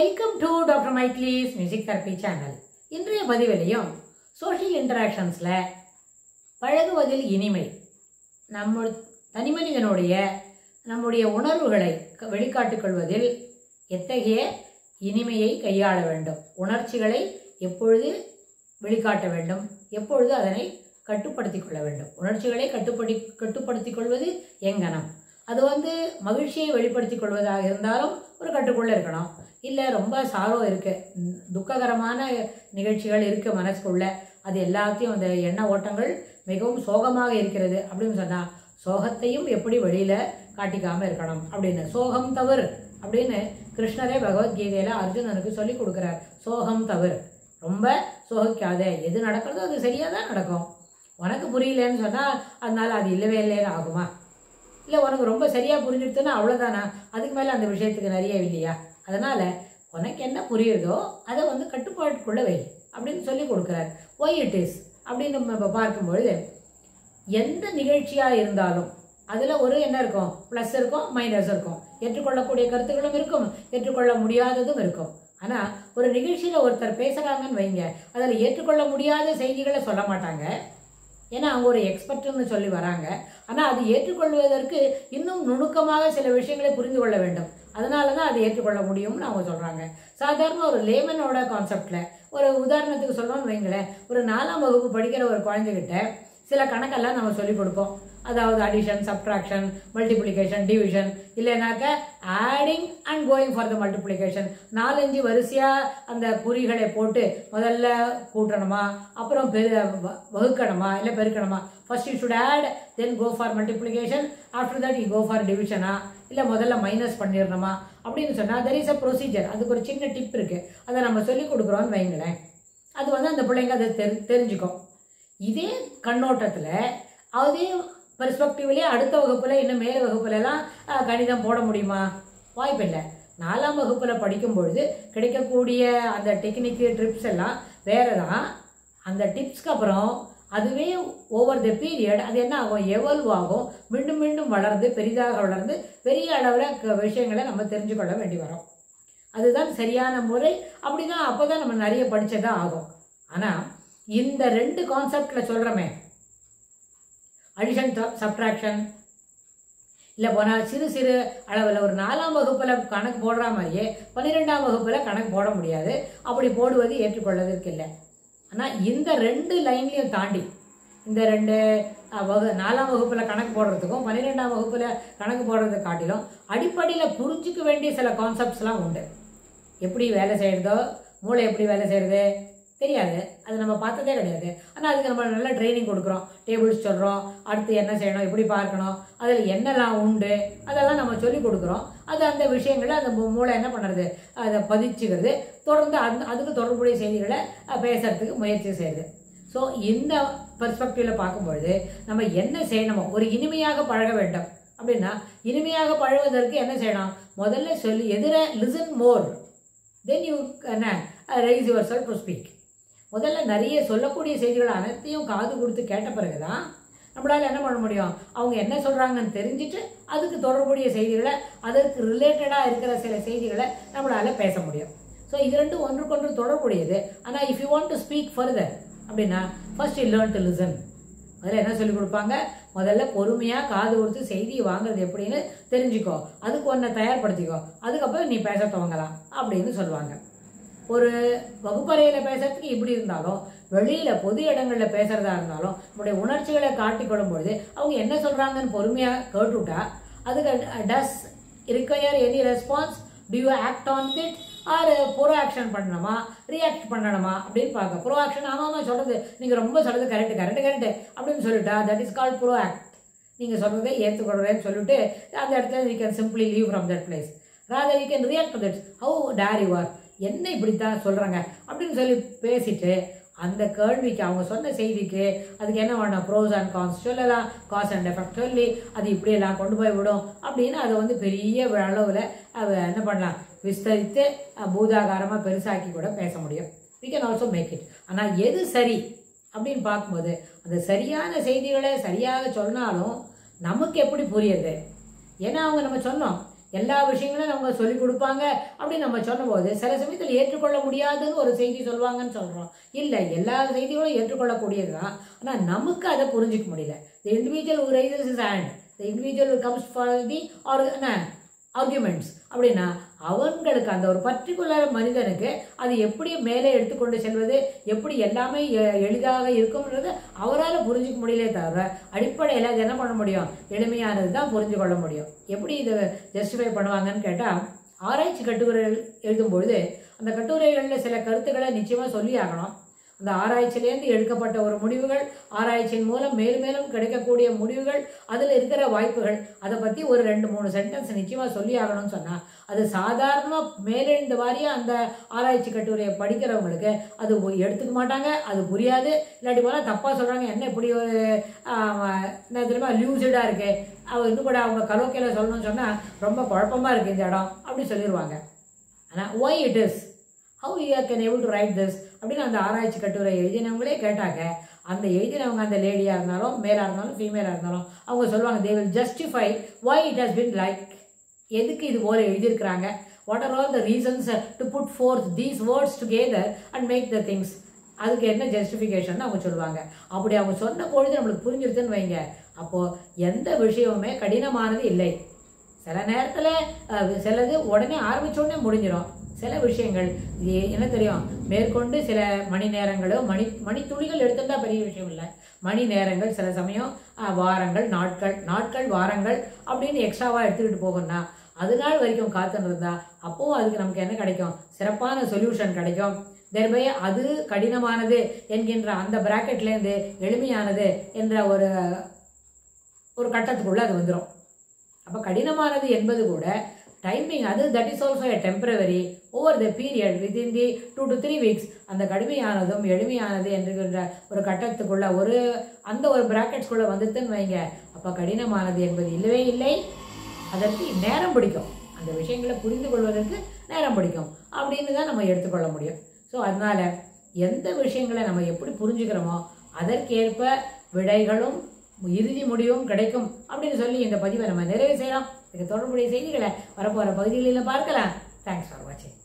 Welcome to doctor மைக்லீஸ் music therapy channel. இன்றைய பதிவிலையும் சோஷியல் இன்டராக்ஷன்ஸில் பழகுவதில் இனிமை, நம்ம தனிமனிதனுடைய நம்முடைய உணர்வுகளை வெளிக்காட்டிக் கொள்வதில் எத்தகைய இனிமையை கையாள வேண்டும், உணர்ச்சிகளை எப்பொழுது வெளிக்காட்ட வேண்டும், எப்பொழுது அதனை கட்டுப்படுத்திக் கொள்ள வேண்டும். உணர்ச்சிகளை கட்டுப்படுத்திக் கொள்வது எங்கனம், அது மகிழ்ச்சியை வெளிப்படுத்திக் கொள்வதாக இருந்தாலும் ஒரு கட்டுக்குள்ளே இருக்கணும். இல்லை ரொம்ப சாரோ இருக்கு, துக்ககரமான நிகழ்ச்சிகள் இருக்குது மனசுக்குள்ள, அது எல்லாத்தையும் அந்த எண்ண ஓட்டங்கள் மிகவும் சோகமாக இருக்கிறது அப்படின்னு சொன்னால் சோகத்தையும் எப்படி வெளியில் காட்டிக்காமல் இருக்கணும் அப்படின்னு. சோகம் தவறு அப்படின்னு கிருஷ்ணரே பகவத்கீதையில் அர்ஜுனனுக்கு சொல்லி கொடுக்குறார். சோகம் தவறு, ரொம்ப சோகிக்காத, எது நடக்கிறதோ அது சரியாக தான் நடக்கும். உனக்கு புரியலன்னு சொன்னால் அதனால் அது இல்லவே இல்லைன்னு ஆகுமா? இல்லை உனக்கு ரொம்ப சரியாக புரிஞ்சுடுத்துன்னா அவ்வளோதானா, அதுக்கு மேலே அந்த விஷயத்துக்கு நிறைய இல்லையா? அதனால் உனக்கு என்ன புரியுறதோ அதை கட்டுப்பாட்டுக்குள்ளே வை அப்படின்னு சொல்லி கொடுக்குறார். ஒய் இட் இஸ் அப்படின்னு நம்ம பார்க்கும்பொழுது எந்த நிகழ்ச்சியாக இருந்தாலும் அதில் ஒரு என்ன இருக்கும், ப்ளஸ் இருக்கும், மைனஸ் இருக்கும், ஏற்றுக்கொள்ளக்கூடிய கருத்துக்களும் இருக்கும், ஏற்றுக்கொள்ள முடியாததும் இருக்கும். ஆனால் ஒரு நிகழ்ச்சியில் ஒருத்தர் பேசுகிறாங்கன்னு வைங்க, அதில் ஏற்றுக்கொள்ள முடியாத செய்திகளை சொல்ல மாட்டாங்க, ஏன்னா அவங்க ஒரு எக்ஸ்பர்ட்னு சொல்லி வராங்க. ஆனால் அது ஏற்றுக்கொள்வதற்கு இன்னும் நுணுக்கமாக சில விஷயங்களை புரிந்து கொள்ள வேண்டும், அதனால தான் அதை ஏற்றுக்கொள்ள முடியும்னு அவங்க சொல்கிறாங்க. சாதாரண ஒரு லேமனோட கான்செப்டில் ஒரு உதாரணத்துக்கு சொல்லணும்னு வைங்களேன், ஒரு 4ஆம் வகுப்பு படிக்கிற ஒரு குழந்தைகிட்ட சில கணக்கெல்லாம் நம்ம சொல்லிக் கொடுப்போம். அதாவது அடிஷன், சப்ட்ராக்ஷன், மல்டிப்ளிகேஷன், டிவிஷன், இல்லைனாக்க adding and going for the multiplication. 4-5 வரிசையாக அந்த குறிகளை போட்டு முதல்ல கூட்டணுமா, அப்புறம் வகுக்கணுமா, இல்லை பெருக்கணுமா. First you should add, then go for multiplication, after that you go for டிவிஷனா, இல்லை முதல்ல மைனஸ் பண்ணிடணுமா அப்படின்னு சொன்னால் தெர் இஸ் அ ப்ரொசீஜர். அதுக்கு ஒரு சின்ன டிப் இருக்குது, அதை நம்ம சொல்லிக் கொடுக்குறோன்னு வைங்களேன். அது அந்த பிள்ளைங்க அதை தெரிஞ்சுக்கும். இதே கண்ணோட்டத்தில் அதே பெர்ஸ்பெக்டிவ்லேயே அடுத்த வகுப்பில் இன்னும் மேல் வகுப்புலலாம் கணிதம் போட முடியுமா? வாய்ப்பில்லை. 4ஆம் வகுப்பில் படிக்கும்பொழுது கிடைக்கக்கூடிய அந்த டெக்னிக்கு ட்ரிப்ஸ் எல்லாம் வேறு தான். அந்த டிப்ஸ்க்கு அப்புறம் அதுவே ஓவர் த பீரியட் அது என்ன ஆகும், எவல்வ் ஆகும், மீண்டும் மீண்டும் வளர்ந்து பெரிதாக வளர்ந்து பெரிய அளவில் விஷயங்களை நம்ம தெரிஞ்சுக்கொள்ள வேண்டி வரும். அதுதான் சரியான முறை. அப்படி தான் அப்போ தான் நம்ம நிறைய படித்ததாக ஆகும். ஆனால் இந்த 2 கான்செப்டில் சொல்கிறோமே, அடிஷன், சப்ட்ராக்ஷன், இல்லை போனால் சிறு சிறு அளவில் ஒரு 4ஆம் வகுப்பில் கணக்கு போடுற மாதிரியே 12ஆம் வகுப்பில் கணக்கு போட முடியாது. அப்படி போடுவது ஏற்றுக்கொள்வதற்கு இல்லை. ஆனால் இந்த 2 லைன்லையும் தாண்டி இந்த 4ஆம் வகுப்பில் கணக்கு போடுறதுக்கும் 12ஆம் வகுப்பில் கணக்கு போடுறதை காட்டிலும் அடிப்படையில் புரிஞ்சிக்க வேண்டிய சில கான்செப்ட்ஸ்லாம் உண்டு. எப்படி வேலை செய்கிறதோ, மூளை எப்படி வேலை செய்கிறது தெரியாது, அது நம்ம பார்த்ததே கிடையாது. ஆனால் அதுக்கு நம்ம நல்லா ட்ரைனிங் கொடுக்குறோம், டேபிள்ஸ் சொல்கிறோம், அடுத்து என்ன செய்யணும், எப்படி பார்க்கணும், அதில் என்னெல்லாம் உண்டு அதெல்லாம் நம்ம சொல்லி கொடுக்குறோம். அது அந்த விஷயங்களை அந்த மூளை என்ன பண்ணுறது, அதை பதிச்சுக்கிறது, தொடர்ந்து அதுக்கு தொடர்புடைய செய்திகளை பேசுறதுக்கு முயற்சி செய்யுது. ஸோ இந்த பெர்ஸ்பெக்டிவில் பார்க்கும்பொழுது நம்ம என்ன செய்யணுமோ, ஒரு இனிமையாக பழக வேண்டும் அப்படின்னா இனிமையாக பழகுவதற்கு என்ன செய்யணும், முதல்ல சொல்லி listen more, then you raise your self to speak. முதல்ல நிறைய சொல்லக்கூடிய செய்திகள் அனைத்தையும் காது கொடுத்து கேட்ட பிறகு தான் நம்மளால் என்ன பண்ண முடியும், அவங்க என்ன சொல்கிறாங்கன்னு தெரிஞ்சுட்டு அதுக்கு தொடர்புடைய செய்திகளை, அதற்கு ரிலேட்டடாக இருக்கிற சில செய்திகளை நம்மளால் பேச முடியும். ஸோ இது 2 ஒன்றுக்கொன்று தொடர்புடையது. ஆனால் if you want to speak further அப்படின்னா first you learn to listen. அதில் என்ன சொல்லிக் கொடுப்பாங்க, முதல்ல பொறுமையாக காது கொடுத்து செய்தியை வாங்குறது எப்படின்னு தெரிஞ்சுக்கோ, அதுக்கு ஒன்றை தயார்படுத்திக்கோ, அதுக்கப்புறம் நீ பேச துவங்கலாம் அப்படின்னு சொல்லுவாங்க. ஒரு வகுப்பறையில் பேசுறதுக்கு இப்படி இருந்தாலும், வெளியில் பொது இடங்களில் பேசுகிறதா இருந்தாலும் நம்முடைய உணர்ச்சிகளை காட்டிக்கொள்ளும் பொழுது அவங்க என்ன சொல்கிறாங்கன்னு பொறுமையாக கேட்டுவிட்டா அதுக்கு does require any response, do you act on it or pro action பண்ணணுமா, ரியாக்ட் பண்ணணுமா அப்படின்னு பார்க்க. ப்ரோ ஆக்ஷன், ஆமாம் சொல்கிறது நீங்கள் ரொம்ப சொல்கிறது கரெக்டு அப்படின்னு சொல்லிட்டா that is called pro act. நீங்கள் சொல்கிறதே ஏற்றுக்கொள்கிறேன்னு சொல்லிட்டு அந்த இடத்துல you can simply leave from that place. Rather you can react to that, how dare you are, என்ன இப்படித்தான் சொல்கிறாங்க அப்படின்னு சொல்லி பேசிட்டு அந்த கேள்விக்கு, அவங்க சொன்ன செய்திக்கு அதுக்கு என்ன வேணும், ப்ரோஸ் அண்ட் கான்ஸ் சொல்லலாம், காஸ் அண்ட் எஃபெக்ட் சொல்லி அது இப்படியெல்லாம் கொண்டு போய் விடும் அப்படின்னு அதை பெரிய அளவில் அதை என்ன பண்ணலாம், விஸ்தரித்து பூதாகாரமாக பெருசாக்கி கூட பேச முடியும். we can also make it. ஆனால் எது சரி அப்படின்னு பார்க்கும்போது அந்த சரியான செய்திகளை சரியாக சொன்னாலும் நமக்கு எப்படி புரியுது, ஏன்னா அவங்க நம்ம சொன்னோம் எல்லா விஷயங்களும் அவங்க சொல்லிக் கொடுப்பாங்க அப்படின்னு நம்ம சொன்னபோது சில சமயத்தில் ஏற்றுக்கொள்ள முடியாதுன்னு ஒரு செய்தி சொல்லுவாங்கன்னு சொல்கிறோம். இல்லை, எல்லா செய்திகளும் ஏற்றுக்கொள்ளக்கூடியது தான். ஆனால் நமக்கு அதை புரிஞ்சிக்க முடியல. The individual who raises his hand, the individual who comes for the arguments அப்படின்னா அவங்களுக்கு அந்த ஒரு பர்டிகுலர் மனிதனுக்கு அது எப்படி மேலே எடுத்துக்கொண்டு செல்வது, எப்படி எல்லாமே எளிதாக இருக்கும்ன்றது அவரால் புரிஞ்சிக்க முடியலே தவிர அடிப்படையில் அது என்ன பண்ண முடியும், எளிமையானது தான் புரிஞ்சு கொள்ள முடியும். எப்படி இதை ஜஸ்டிஃபை பண்ணுவாங்கன்னு கேட்டால், ஆராய்ச்சி கட்டுரைகள் எழுதும்பொழுது அந்த கட்டுரைகளில் சில கருத்துக்களை நிச்சயமாக சொல்லி ஆகணும். அந்த ஆராய்ச்சியிலேருந்து எடுக்கப்பட்ட ஒரு முடிவுகள், ஆராய்ச்சியின் மூலம் மேலும் மேலும் கிடைக்கக்கூடிய முடிவுகள், அதில் இருக்கிற வாய்ப்புகள், அதை பற்றி ஒரு 2-3 சென்டென்ஸ் நிச்சயமாக சொல்லி ஆகணும்னு சொன்னால் அது சாதாரணமாக மேலெழுந்த வாரியாக அந்த ஆராய்ச்சி கட்டுரையை படிக்கிறவங்களுக்கு அது எடுத்துக்க மாட்டாங்க, அது புரியாது. இல்லாட்டி போல தப்பாக சொல்கிறாங்க, என்ன இப்படி ஒரு என்ன தெரியுமா லூசிடாக இருக்குது, இன்னும் கூட அவங்க கலோக்கையில் சொல்லணும்னு சொன்னால் ரொம்ப குழப்பமாக இருக்குது இந்த இடம் அப்படி சொல்லிடுவாங்க. ஆனால் why it is, how you can able to write this அப்படின்னு அந்த ஆராய்ச்சி கட்டுரை எழுதினவங்களே கேட்டாங்க. அந்த எழுதினவங்க அந்த லேடியாக இருந்தாலும் மேலாக இருந்தாலும் ஃபீமேலாக இருந்தாலும் அவங்க சொல்லுவாங்க, they will justify why it has been like, எதுக்கு இது போல எழுதியிருக்கிறாங்க, what are all the reasons to put forth these words together and make the things, அதுக்கு என்ன ஜஸ்டிஃபிகேஷன் அவங்க சொல்லுவாங்க. அப்படி அவங்க சொன்ன பொழுது நம்மளுக்கு புரிஞ்சிருதுன்னு வைங்க, அப்போது எந்த விஷயமுமே கடினமானது இல்லை. சில நேரத்தில் சிலது உடனே ஆரம்பித்த உடனே முடிஞ்சிடும். சில விஷயங்கள் என்ன தெரியும், மேற்கொண்டு சில மணி நேரங்களோ மணித்துளிகள் எடுத்துட்டா பெரிய விஷயம் இல்லை. மணி நேரங்கள், சில சமயம் வாரங்கள், நாட்கள் வாரங்கள் அப்படின்னு எக்ஸ்ட்ராவாக எடுத்துக்கிட்டு போகணும்னா அது நாள் வரைக்கும் காத்துன்னு இருந்தா அப்போவும் அதுக்கு நமக்கு என்ன கிடைக்கும், சிறப்பான சொல்யூஷன் கிடைக்கும். தெர்பை அது கடினமானது என்கின்ற அந்த பிராக்கெட்லேருந்து எளிமையானது என்ற ஒரு கட்டத்துக்குள்ளே அது வந்துடும். அப்போ கடினமானது என்பது கூட டைமிங், அது that is also a temporary over the period within the 2 to 3 weeks. அந்த கடுமையானதும் எளிமையானது என்கின்ற ஒரு கட்டத்துக்குள்ள அந்த ஒரு பிராக்கெட்ஸ்குள்ளே வந்துட்டுன்னு வைங்க, அப்போ கடினமானது என்பது இல்லவே இல்லை. அதற்கு நேரம் பிடிக்கும், அந்த விஷயங்களை புரிந்து கொள்வதற்கு நேரம் பிடிக்கும் அப்படின்னு தான் நம்ம எடுத்துக்கொள்ள முடியும். ஸோ அதனால் எந்த விஷயங்களை நம்ம எப்படி புரிஞ்சுக்கிறோமோ அதற்கேற்ப விடைகளும் இறுதி முடிவும் கிடைக்கும் அப்படின்னு சொல்லி இந்த பதிவை நம்ம நிறைவு செய்யலாம். இதுக்கு தொடர்புடைய செய்திகளை வரப்போகிற பகுதிகளில் பார்க்கலாம். தேங்க்ஸ் ஃபார் வாட்சிங்.